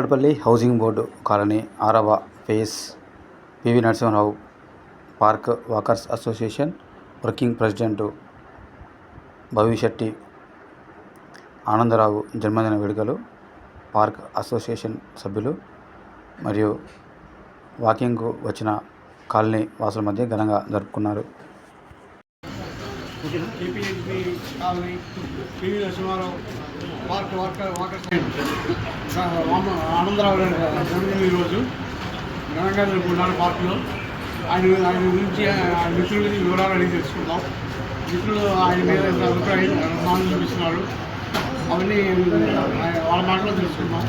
Kukatpally housing board colony 6వ phase PV Narasimha Rao park walkers association working president Bhavisetti Anandarao జన్మదిన వేడుకలు park association సభ్యులు మరియు వాకింగ్కు వచ్చిన కాలనీ వాసుల మధ్య ఘనంగా జరుపుకున్నారు. KPNP colony PV Narasimha Rao park walkers Anandarao జన్మదిన ఈరోజు ఘనంగా జరుపుకున్నాను. పార్కులో ఆయన గురించి మిత్రుల వివరాలు అడిగి తెలుసుకుందాం. మిత్రులు ఆయన మీద అభిప్రాయం చూపిస్తున్నారు, అవన్నీ వాళ్ళ మాటలో తెలుసుకుందాం.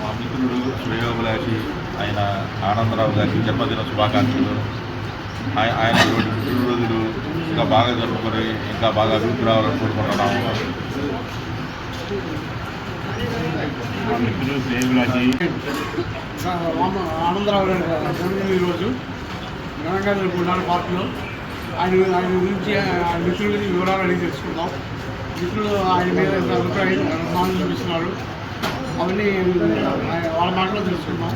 మా మిత్రుడు శ్రేయోభిలాషి ఆయన ఆనందరావు గారికి జన్మదిన శుభాకాంక్షలు. ఆయన పుట్టినరోజులు ఇంకా బాగా జరుపుకొని ఇంకా బాగా అభివృద్ధి రావాలని కోరుకుంటున్నాము. మా మిత్రుడు శ్రేయోభిలాషి ఆనందరావు జన్మదిన ఈరోజు ఘనంగా జరుపుకున్నాను. పార్కులో ఆయన గురించి మిత్రుల వివరాలు అడిగి తెలుసుకుందాం. మిత్రులు ఆయన మీద అభిప్రాయం చూపిస్తున్నారు, అవన్నీ వాళ్ళ మాటలో తెలుసుకుందాం.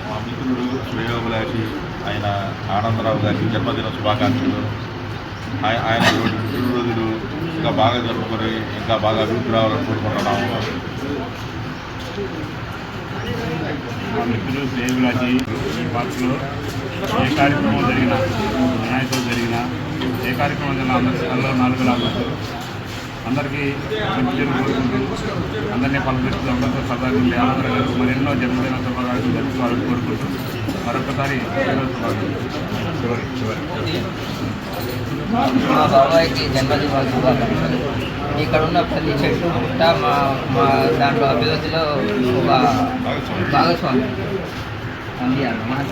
మా మిత్రుడు శ్రేయోభిలాషి ఆయన ఆనందరావు గారికి జన్మదిన శుభాకాంక్షలు. ఆయన పుట్టినరోజులు ఇంకా బాగా జరుపుకొని ఇంకా బాగా అభివృద్ధి రావాలని కోరుకుంటున్నాము. మా మిత్రుడు శ్రేయోభిలాషి ఈ పార్కులో ఏ కార్యక్రమం జరిగినా, వినాయకులు జరిగినా ఏ కార్యక్రమం జరిగినా అందరూ 4 లాగుతూ అందరికీ మంచి కోరుకుంటూ అందరినీ పలకరిస్తూ అందరితో సరదాగా ఉండే ఆనందరావు మరెన్నో జన్మదిన శుభాకాంక్షలు జరుపుకోవాలని కోరుకుంటూ మరొకసారి మా బాబాయ్కి జన్మదిన శుభాకాంక్షలు. ఇక్కడ ఉన్న ప్రతి చెట్టు పుట్ట మా దాంట్లో అభివృద్ధిలో ఒక భాగస్వామి అంది అన్నమాట.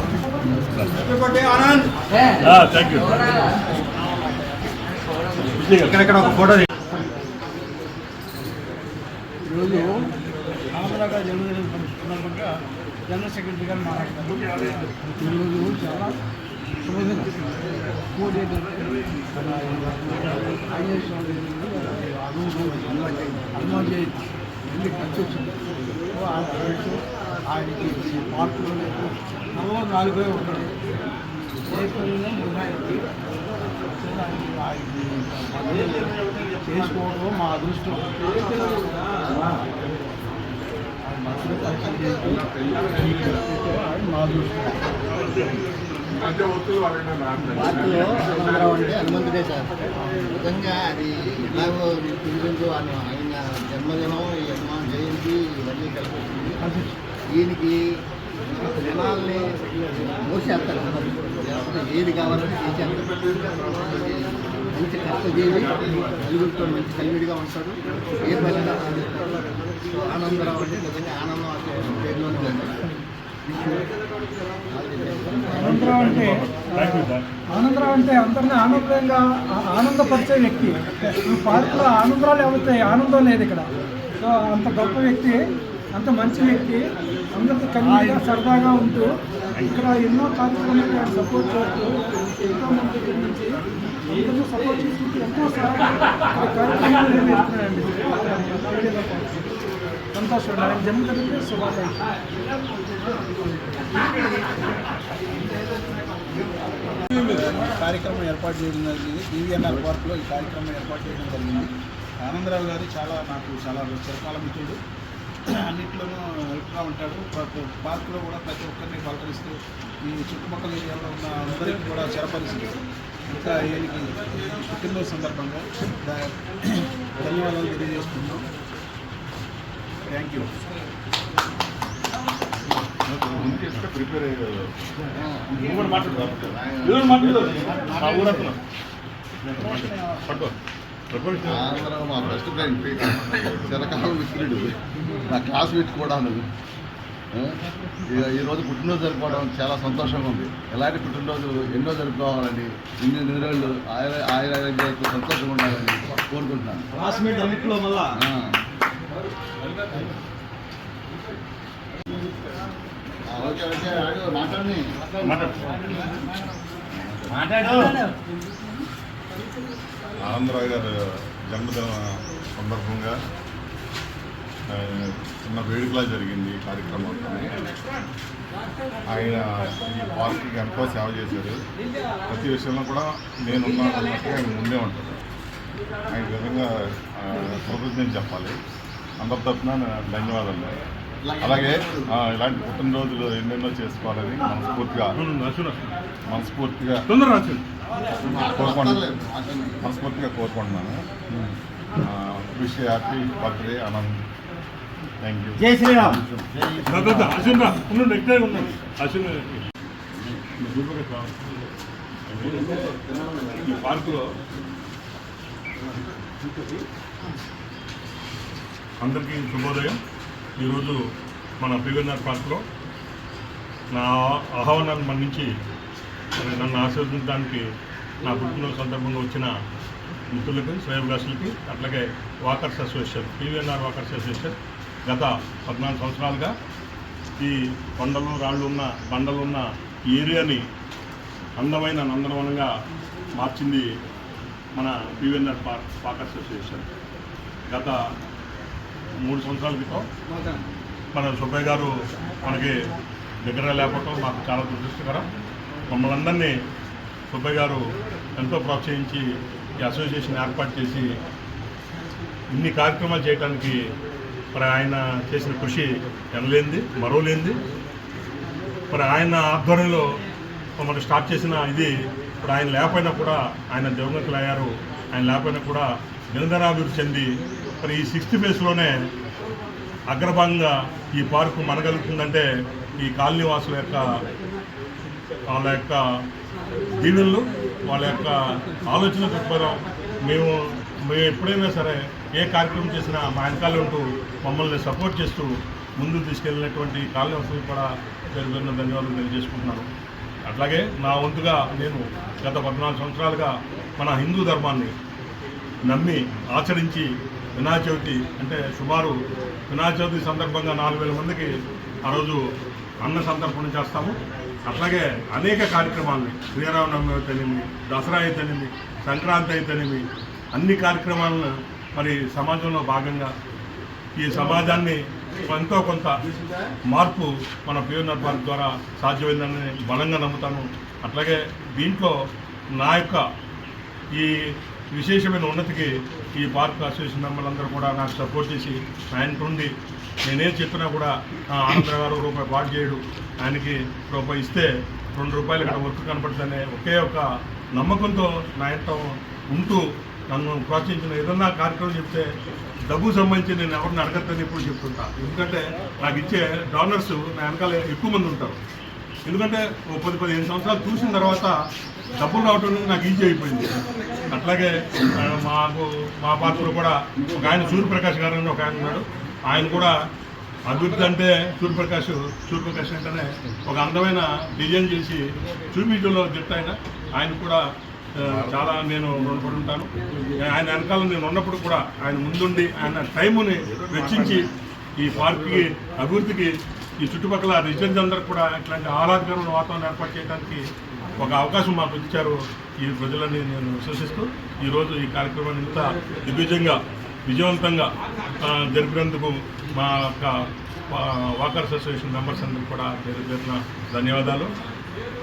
ఈరోజు ఆనందరావు గారి జన్మదిన సందర్భంగా జనరల్ సెక్రటరీ గారు మాట్లాడతారు. ఈరోజు చాలా శుభదినం. ఇంకోటి ఏంటంటే హనుమాన్ జయంతి వెళ్ళి ఖర్చు వచ్చింది. ఆయనకి పార్కులో 44 ఉంటాడు. ఏ పనిలో వినాయకుడికి చేసుకోవడం మా అదృష్టం. పార్కులో ఆనందరావు అంటే హనుమంతుడే సార్. నిజంగా అది ఎలాగో తెలియదు. ఆయన జన్మదినం, ఈ హనుమాన్ జయంతి ఇవన్నీ కలిసి వచ్చింది. ఈయనకి జనాల్ని మోసేస్తారు. ఏది కావాలని చేసేస్తారు. మంచి కష్టజీవి, నలుగురితో మంచి కలివిడిగా ఉంటాడు. ఏ పైన ఆనందరావు అంటే నిజంగా ఆనందం పేరులోనే ఉంది. ఆనందరావు అంటే అందరినీ ఆనందపరిచే వ్యక్తి. ఈ పార్కులో ఆనందరాలు అవుతాయి, ఆనందం లేదు ఇక్కడ. సో అంత గొప్ప వ్యక్తి, అంత మంచి వ్యక్తి, అందరితో కలిసిగా సరదాగా ఉంటూ ఇక్కడ ఎన్నో కార్యక్రమాలు సపోర్ట్ చేస్తూ ఎంతో మంది గురించి అందరూ సపోర్ట్ చేసుకుంటూ ఎంతో కార్యక్రమాలు నిర్వహిస్తున్నాయండి. సంతోషం. ఆయన జన్మదిన శుభాకాంక్షలు. కార్యక్రమం ఏర్పాటు చేయడం జరిగింది. పివిఎన్ఆర్ పార్క్లో ఈ కార్యక్రమం ఏర్పాటు చేయడం జరిగింది. ఆనందరావు గారు నాకు చాలా చిరకాల మిత్రుడు. అన్నింటిలోనూ హెల్ప్గా ఉంటాడు. పార్కులో కూడా ప్రతి ఒక్కరిని పలకరిస్తూ ఈ చుట్టుపక్కల ఏరియాలో ఉన్న అందరికీ కూడా చిరపరిస్థితి. ఇంకా ఈయనకి పుట్టినరోజు సందర్భంగా ధన్యవాదాలు తెలియజేస్తున్నాం. Thank you. ప్రిపేర్ ఆనందరావు మా బెస్ట్ ఫ్రెండ్, చిరకాల మిత్రుడు, నా క్లాస్మేట్ కూడా. ఈరోజు పుట్టినరోజు జరుపుకోవడం చాలా సంతోషంగా ఉంది. ఎలాంటి పుట్టినరోజు ఎన్నో జరుపుకోవాలని, ఇన్ని రోజులు ఆయుర్వేద సంతోషంగా ఉండాలని కోరుకుంటున్నాను. క్లాస్మేట్ అన్నింటిలో మళ్ళా ఆనందరావు గారు జన్మదిన సందర్భంగా చిన్న వేడుకలా జరిగింది ఈ కార్యక్రమం. ఆయన ఈ పార్టీకి ఎంతో సేవ చేశారు. ప్రతి విషయంలో కూడా నేనున్నట్టుగా ఆయన ముందే ఉంటారు. ఆయన విధంగా కృతజ్ఞత చెప్పాలి. అందరి తరఫున ధన్యవాదాలు. అలాగే ఇలాంటి పుట్టినరోజులు ఎన్నెన్నో చేసుకోవాలని మనస్ఫూర్తిగా కోరుకుంటున్నాను. Wish happy birthday Anand. Thank you. జై శ్రీరామ్. ఈ పార్కులో అందరికీ శుభోదయం. ఈరోజు మన పివిఎన్ఆర్ పార్క్లో నా ఆహ్వానాన్ని మన్నించి నన్ను ఆశీర్వదించడానికి నా పుట్టినరోజు సందర్భంగా వచ్చిన మిత్రులకి, శ్రేయోభిలాషులకి, అట్లాగే walkers association, PVNR walkers association గత 14 సంవత్సరాలుగా ఈ కొండలు రాళ్ళు ఉన్న బండలు ఉన్న ఏరియాని అందమైన నందనవనంగా మార్చింది మన పివిఎన్ఆర్ వాకర్స్ అసోసియేషన్. గత 3 సంవత్సరాల క్రితం మన సుబ్బయ్య గారు మనకి దగ్గర లేకపోవడం మాకు చాలా దురదృష్టకరం. మమ్మల్ని అందరినీ సుబ్బయ్య గారు ఎంతో ప్రోత్సహించి ఈ అసోసియేషన్ ఏర్పాటు చేసి ఇన్ని కార్యక్రమాలు చేయడానికి మరి ఆయన చేసిన కృషి ఎనలేంది, మరోలేంది. మరి ఆయన ఆధ్వర్యంలో మనం స్టార్ట్ చేసిన ఇది ఇప్పుడు ఆయన లేకపోయినా కూడా, ఆయన దివంగతులు అయ్యారు, ఆయన లేకపోయినా కూడా నిరంతరాభివృద్ధి చెంది మరి ఈ 6th ఫేజ్లోనే అగ్రభాగంగా ఈ పార్కు మనగలుగుతుందంటే ఈ కాలనీ వాసుల యొక్క వాళ్ళ యొక్క దీవెనలు, వాళ్ళ యొక్క ఆలోచన దృక్పథం. మేము ఎప్పుడైనా సరే ఏ కార్యక్రమం చేసినా మా వెనకాల ఉంటూ మమ్మల్ని సపోర్ట్ చేస్తూ ముందుకు తీసుకెళ్ళినటువంటి కాలనీ వాసులకు కూడా పేరు ధన్యవాదాలు తెలియజేసుకుంటున్నాను. అట్లాగే నా వంతుగా నేను గత 14 సంవత్సరాలుగా మన హిందూ ధర్మాన్ని నమ్మి ఆచరించి వినాయక చవితి అంటే సుమారు వినాయక చవితి సందర్భంగా 4000 మందికి ఆ రోజు అన్న సంతర్పణ చేస్తాము. అట్లాగే అనేక కార్యక్రమాలని శ్రీరామనవమి అయితేనేమి, దసరా అయితేనేమి, సంక్రాంతి అయితేనేమి, అన్ని కార్యక్రమాలను మరి సమాజంలో భాగంగా ఈ సమాజాన్ని ఎంతో కొంత మార్పు మన పివిఎన్ఆర్ పార్క్ ద్వారా సాధ్యమైందని బలంగా నమ్ముతాను. అట్లాగే దీంట్లో నా యొక్క ఈ విశేషమైన ఉన్నతికి ఈ పార్క్ అసోసియేషన్ మెంబర్లందరూ కూడా నాకు సపోర్ట్ చేసి ఆయన నుండి నేనేం చెప్పినా కూడా ఆనందరావు గారు రూపాయి పాటు చేయడు, ఆయనకి రూపాయి ఇస్తే 2 రూపాయలు ఇక్కడ వర్క్ కనపడుతుందనే ఒకే ఒక నమ్మకంతో నా ఇంట ఉంటూ నన్ను ప్రోత్సహించిన ఏదన్నా కార్యక్రమం చెప్తే డబ్బు సంబంధించి నేను ఎవరిని అడగద్దని ఎప్పుడు చెప్తుంటా. ఎందుకంటే నాకు ఇచ్చే డోనర్స్ నా వెనకాల ఎక్కువ మంది ఉంటారు. ఎందుకంటే ఓ 10-15 సంవత్సరాలు చూసిన తర్వాత డబ్బులు రావటం నాకు ఈజీ అయిపోయింది. అట్లాగే మా పార్కులో కూడా ఒక ఆయన సూర్యప్రకాష్ గారు అని ఒక ఆయన ఉన్నాడు. ఆయన కూడా అభివృద్ధి అంటే సూర్యప్రకాష్ అంటేనే ఒక అందమైన డిజైన్ చేసి చూపించడంలో దిట్ట ఆయన కూడా చాలా నేను రుణపడి ఉంటాను. ఆయన వెనకాల నేను ఉన్నప్పుడు కూడా ఆయన ముందుండి ఆయన టైముని వెచ్చించి ఈ పార్క్కి అభివృద్ధికి ఈ చుట్టుపక్కల రెసిడెంట్స్ అందరికి కూడా ఇట్లాంటి ఆహ్లాదకరమైన వాతావరణం ఏర్పాటు చేయడానికి ఒక అవకాశం మాకు ఇచ్చారు ఈ ప్రజలని నేను విశ్వసిస్తూ ఈరోజు ఈ కార్యక్రమాన్ని ఇంత దిగ్విజయంగా విజయవంతంగా జరిపినందుకు మా యొక్క వాకర్స్ అసోసియేషన్ మెంబర్స్ అందరికీ కూడా పేరున ధన్యవాదాలు.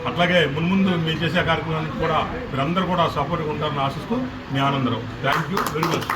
అట్లాగే మున్ముందు మేము చేసే కార్యక్రమానికి కూడా మీరందరూ కూడా సపోర్ట్గా ఉంటారని ఆశిస్తూ మీ Anandarao. Thank you very much.